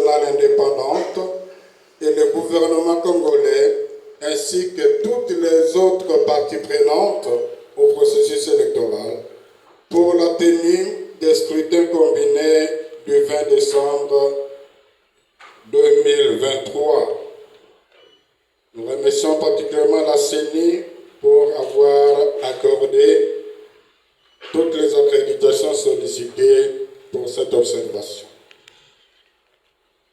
nationale indépendante et le gouvernement congolais, ainsi que toutes les autres parties prenantes au processus électoral, pour la tenue des scrutins combinés du 20 décembre 2023. Nous remercions particulièrement la CENI pour avoir accordé toutes les accréditations sollicitées pour cette observation.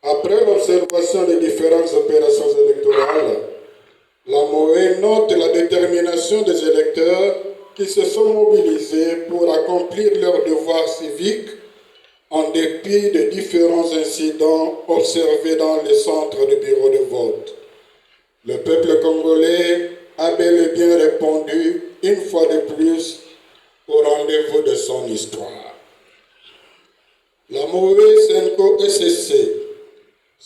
Après l'observation des différentes opérations électorales, la MOE note la détermination des électeurs qui se sont mobilisés pour accomplir leurs devoirs civiques en dépit de différents incidents observés dans les centres de bureaux de vote. Le peuple congolais a bel et bien répondu une fois de plus au rendez-vous de son histoire. La MOE Senko SSC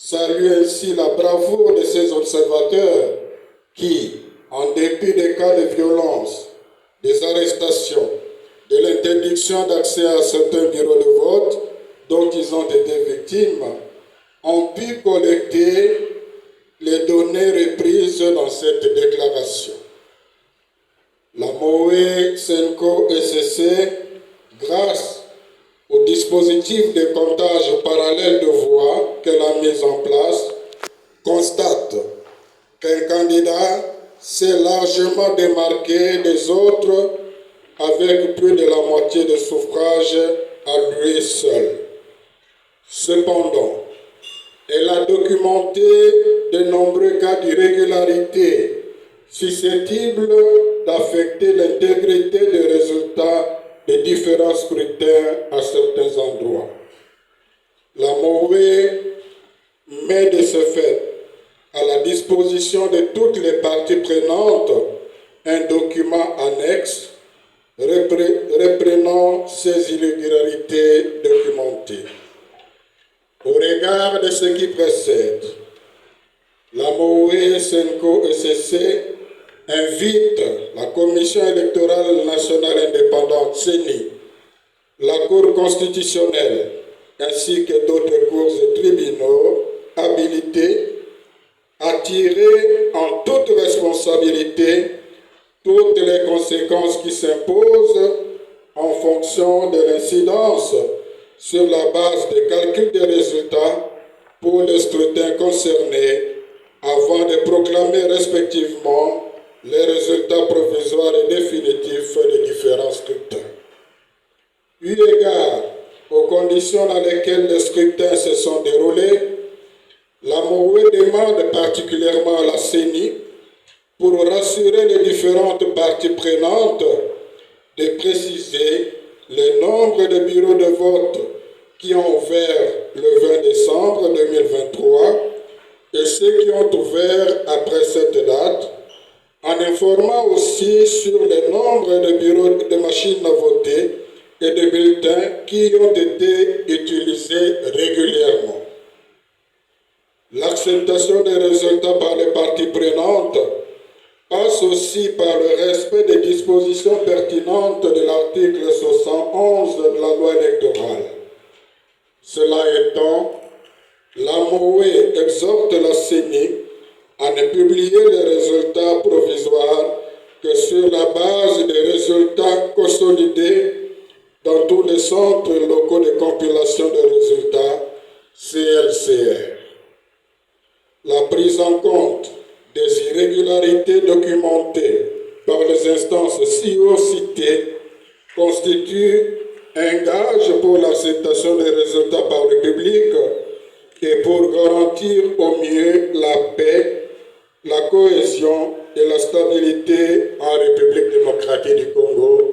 salue ainsi la bravoure de ses observateurs qui, en dépit des cas de violence, des arrestations, de l'interdiction d'accès à certains bureaux de vote dont ils ont été victimes, ont pu collecter les données reprises dans cette déclaration. La MOE Senko SSC, grâce au dispositif de comptage parallèle de voix qu'elle a mis en place, constate qu'un candidat s'est largement démarqué des autres avec plus de la moitié des suffrages à lui seul. Cependant, elle a documenté de nombreux cas d'irrégularité susceptibles d'affecter l'intégrité des résultats des différents scrutins à certains endroits. La MOE met de ce fait à la disposition de toutes les parties prenantes un document annexe reprenant ces irrégularités documentées. Au regard de ce qui précède, la MOE Senko SSC invite la Commission électorale nationale indépendante CENI, la Cour constitutionnelle ainsi que d'autres cours et tribunaux habilités à tirer en toute responsabilité toutes les conséquences qui s'imposent en fonction de l'incidence sur la base de calcul des résultats pour les scrutins concernés avant de proclamer respectivement les résultats provisoires et définitifs des différents scrutins. Eu égard aux conditions dans lesquelles les scrutins se sont déroulés, la MOE demande particulièrement à la CENI, pour rassurer les différentes parties prenantes, de préciser le nombre de bureaux de vote qui ont ouvert le 20 décembre 2023 et ceux qui ont ouvert après cette date, en informant aussi sur le nombre de bureaux de machines à voter et de bulletins qui ont été utilisés régulièrement. L'acceptation des résultats par les parties prenantes passe aussi par le respect des dispositions pertinentes de l'article 71 de la loi électorale. Cela étant, la MOE exhorte la CENI à ne publier les résultats provisoires que sur la base des résultats consolidés dans tous les centres locaux de compilation de résultats CLCR. La prise en compte des irrégularités documentées par les instances ci-haut citées constitue un gage pour l'acceptation des résultats par le public et pour garantir au mieux la paix, la cohésion et la stabilité en République démocratique du Congo